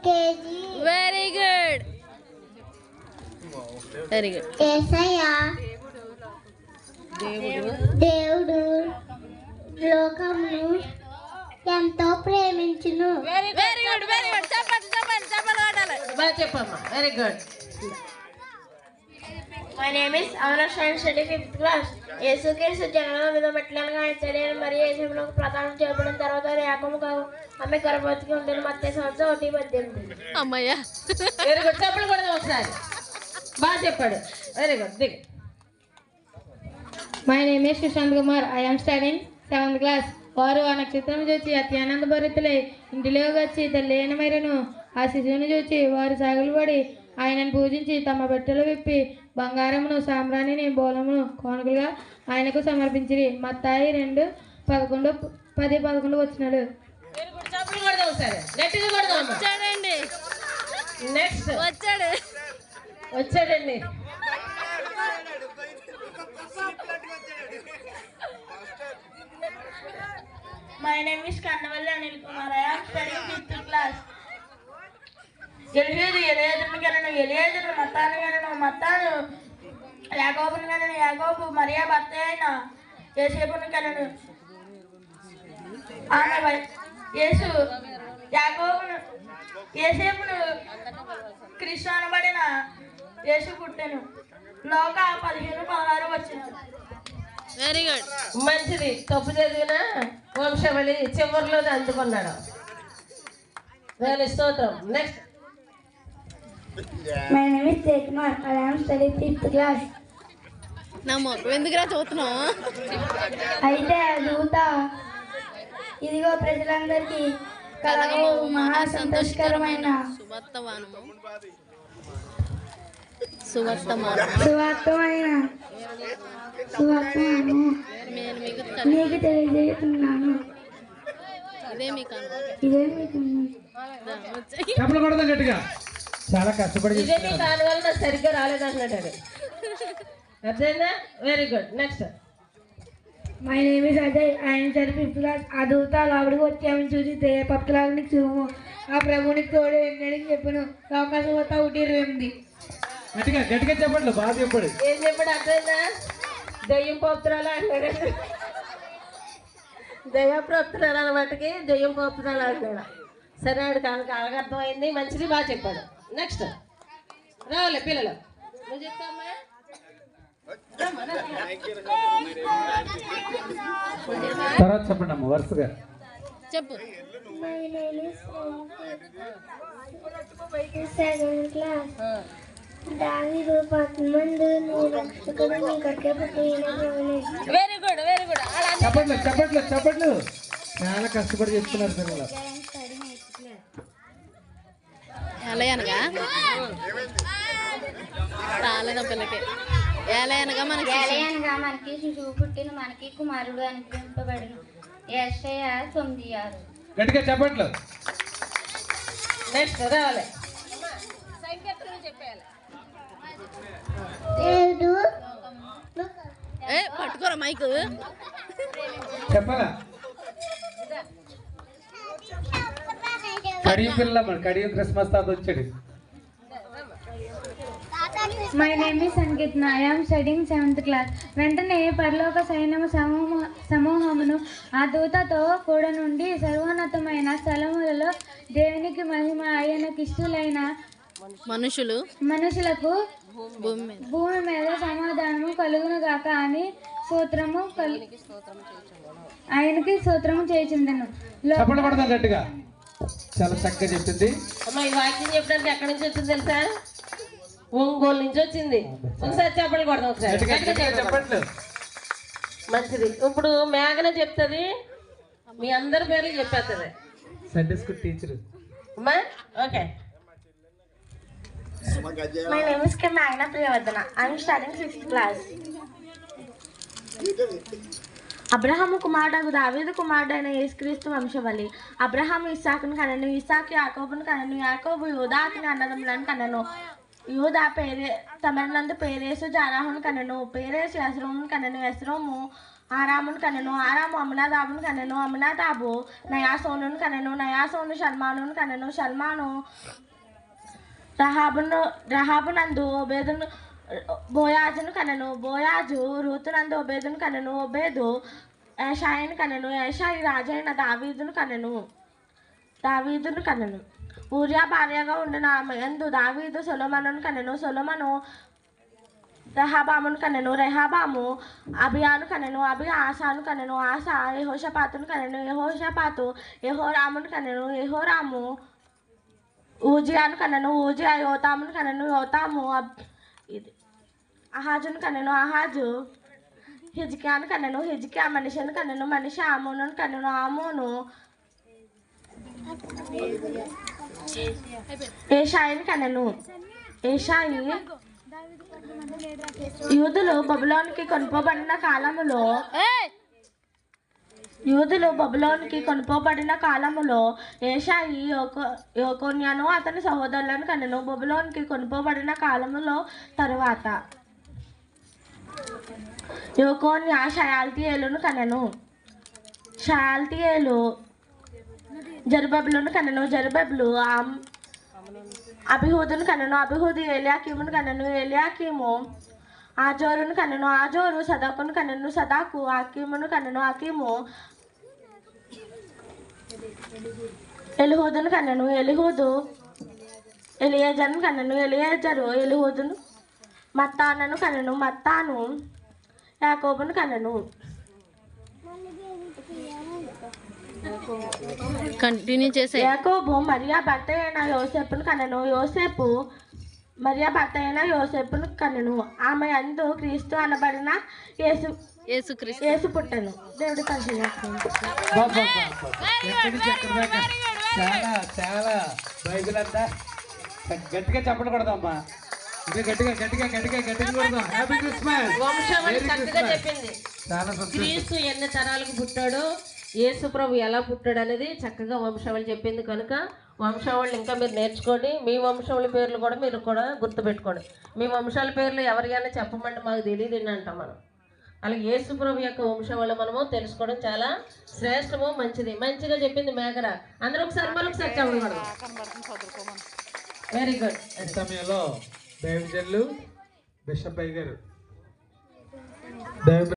KG. Very good, very good. Yesayya దేవుడు లోకమును ఎంతో ప్రేమించును. Very good, very good. చెప్పండి చెప్పండి చెప్పండి వాడాలి. బాగా చెప్పమ్మా, very good. My name is Avana Shan study 5th class. యేసుక్రీస్తు జననం విధమెట్లనగా ఆయన శరీరం మరియు యేసులోకి ప్రదానం చేయబడిన తర్వాత యాకోబు ఆమె గర్భవతికి ఉండేది మత్తయి సంవత్సరం 1:18. అమ్మయ్యా, వెరీ గుడ్. చెప్పలు కూడా ఒకసారి బాగా చెప్పాడు. Very good. దిగు. My name is Sushant Kumar. I am studying 7th class. వారు ఆ నక్షత్రం చూచి అతి ఆనందభరితులై ఇంటిలోకి వచ్చి తల్లి అయిన మేరను ఆ శిశువుని చూచి వారు సాగులుపడి ఆయనను పూజించి తమ బట్టలు విప్పి బంగారమును సాంబ్రాణిని బోలమును కోనుకలుగా ఆయనకు సమర్పించిరి. మత్తాయి 2:11 వచ్చినాడు. Very good. చెప్పలు కూడా ఒకసారి గట్టిగా కొడదాం. వచ్చాడండి, నెక్స్ట్ వచ్చాడు. వచ్చాడండి. My name is Kannavalli Anil Kumar. I am studying 5th class. ఎలియేజరుని కనను Eliezer మత్తాను కనను మత్తాను యాకోబుని కనను యాకోబు మరియా భర్త అయిన యోసేపుని కనను ఆమె యేసు యాకోబును యోసేపును క్రీస్తు అనబడిన యేసు పుట్టెను. లోక 15:16 వచ్చింది. Very good. మంచిది. తప్పు చదివిన వంశవళి చివరిలో అందుకున్నాడు. వేరే స్తోత్రం. Next. My name is Tekmar. I am studying 5th class. నా మొక్క ఎందుకురా చూస్తున్నావు? అయితే దూత ఇదిగో ప్రజలందరికీ కలగో మహా సంతోషకరమైన సువర్తమానము సువర్తమానము సువార్తను నేను మీకు నీకు తెలియజేస్తున్నాను. ఇదే మీకు ఇదే మీకు చెప్పలు కొడదాం గట్టిగా. చాలా కష్టపడి ఇదే మీ దాని వల్ల సరిగ్గా రాలేదంటున్నాడు. అర్థమైందా? Very good. Next. My name is Ajay. I am studying 5th class. ఆ దూత లోపలికి వచ్చి ఆమెను చూసి పప్పులాగా చూము ఆ ప్రభునికి తోడు ఏంటని చెప్పాను. అవకాశం వస్తా 1:28. గట్టిగా గట్టిగా చెప్పండి. బాగా చెప్పాడు. ఏం చెప్పాడు అర్థమైందా? దెయ్యం పోపురాలు అంటాడు. దెయ్య పోపురాలు అన్నమాటకి దెయ్యం పోపురాలు అంటాడు. సరే ఆడు కాళ్ళకి అర్థమైంది. మంచిది, బాగా చెప్పాడు. నెక్స్ట్ రావాలి పిల్లలు. నువ్వు చెప్తామా? తర్వాత చెప్పండి అమ్మ వరుసగా. చెప్పు. My name is 7th class. దావీదు పద్మందు నీ రక్షకుడు నీ కట్టే పుట్టిన వెరీ గుడ్, వెరీ గుడ్. చెప్పట్లు చెప్పట్లు చెప్పట్లు. చాలా కష్టపడి చెప్తున్నారు పిల్లలు. ఎలా అనగా రాలేదా పిల్లకి? ఎలా అనగా మనకి శిశువు పుట్టిన మనకి కుమారుడు అనుగ్రహింపబడిన యెషయా 9:6. గట్టిగా చెప్పట్లు. నెక్స్ట్ రావాలి. పట్టుకోరా మైకు. చెప్పాలా? కడియం పిల్ల మన కడియం క్రిస్మస్ తాత వచ్చాడు. My name is Sankitna. I am studying 7th class. వెంటనే పరలోక సైన్యము సమూహమును ఆ దూతతో కూడా నుండి సర్వోన్నతమైన స్థలములలో దేవునికి మహిమ ఆయనకి ఇష్టలైన మనుషులకు భూమి మీద సమాధానము కలుగును గాక అని ఆయనకి స్తోత్రము చేయుచుండెను. చెప్పండి పడదాం గట్టిగా. చాలా చక్కగా చెప్పింది అమ్మ. ఈ వాక్యం చెప్పడానికి ఎక్కడి నుంచి వచ్చింది తెలుసా? ఒంగోలు నుంచి వచ్చింది. ఒకసారి చెప్పండి కొడదాం. ఒకసారి చెప్పట్లు. మంచిది. ఇప్పుడు మేఘన చెప్తుంది, మీ అందరి పేర్లు చెప్పేస్తుంది. సండే స్కూల్ టీచర్ అమ్మా. Okay. My name is K. Magna Priyavardhana. I am studying 6th class. Abraham కుమారుడు దావీదు కుమారుడైన యేసుక్రీస్తు వంశవళి. అబ్రహాము ఇస్సాకును కనెను, ఇస్సాకు యాకోబును కనెను, యాకోబు యూదా అతని అన్నదమ్ములను కనెను, యూదా తమిళనందు పేరేసు జారాహును కనెను, పేరేసు ఎస్రోమును కనెను, ఎస్రోము ఆరామును కనెను. ఆరాము అమ్మినాదాబును కనెను. అమ్మినాదాబు నయాసోనును కనెను. నయాసోను షల్మానును కనెను. షల్మాను రహాబునందు ఓబేదును బోయాజును కనెను. బోయాజు రూతునందు ఓబేదును కనెను. ఓబేదు ఏషాయిని కనెను. ఏషాయి రాజైన దావీదును కనెను. ఊరియా భార్యగా ఉండిన ఆమె యందు దావీదు సొలొమోనును కనెను. సొలొమోను రెహబామును కనెను. రెహబాము అబియాను కనెను. అబియా ఆసాను కనెను. ఆసా యెహోషాపాతును కనెను. యెహోషాపాతు యెహోరామును కనెను. యెహోరాము ఊజియాను కనెను. ఊజియా యోతామును కనెను. యోతాము అహాజును కనెను. అహాజు హిజ్కియాను కనెను. హిజ్కియా మనిషిని కనెను. మనిషి ఆమోనును కనెను. ఆమోను ఏషాయిని కనెను. ఏషాయి యూదులు బబులోనికి కొనుపోబడిన కాలములో ఏషాయి యోకోన్యాను అతని సహోదరులను కనెను. బబులోనికి కొనుపోబడిన కాలములో తరువాత యోకోన్యా షయాల్తీయేలును కనెను. షయాల్తీయేలు జరుబబులును కనెను. జరుబబులు అబిహూదును కనెను. అబిహూదు ఏలియాకీమును కనెను. ఏలియాకీము ఆజోరును కనెను. ఆజోరు సదాకును కనెను. సదాకు ఆకీమును కనెను. ఆకీము ఎలిహూదును కనెను. ఎలిహూదు ఎలియేజరును కనెను. ఎలియేజరు ఎలిహూదును మత్తానను కనెను. మత్తాను యాకోబును కనెను. కంటిన్యూ చేసే. యాకోబు మరియా భర్త అయిన యోసేపును కనెను. యోసేపు మరియా భర్త అయిన యోసేపును కనెను. ఆమె యందు క్రీస్తు అనబడిన యేసు పుట్టెను. దేవుడి కలిసి ఎక్కడి నుంచి ఎక్కడి దాకా చాలా చాలా బైబిల్ అంతా గట్టిగా చెప్పడం కొడదామ్మా. ఇంకా గట్టిగా కొడదాం. Happy Christmas. వంశావళి చక్కగా చెప్పింది. చాలా సంతోషం. క్రీస్తు ఎన్ని తరాలకు పుట్టాడో, యేసు ప్రభు ఎలా పుట్టాడు అనేది చక్కగా వంశావళి చెప్పింది. కనుక వంశావళి ఇంకా మీరు నేర్చుకోండి. మీ వంశావళి పేర్లు కూడా మీరు గుర్తుపెట్టుకోండి. మీ వంశాల పేర్లు ఎవరికైనా చెప్పమంటే మాకు తెలియదు అంటాం మనం. అలాగే యేసు ప్రభు యొక్క వంశావళి మనము తెలుసుకోవడం చాలా శ్రేష్టము, మంచిగా చెప్పింది మేఘర. అందరూ ఒకసారి మరొకసారి చెప్పండి. Very good. ఈ సమయంలో దైవజనులు బిషప్ అయ్య గారు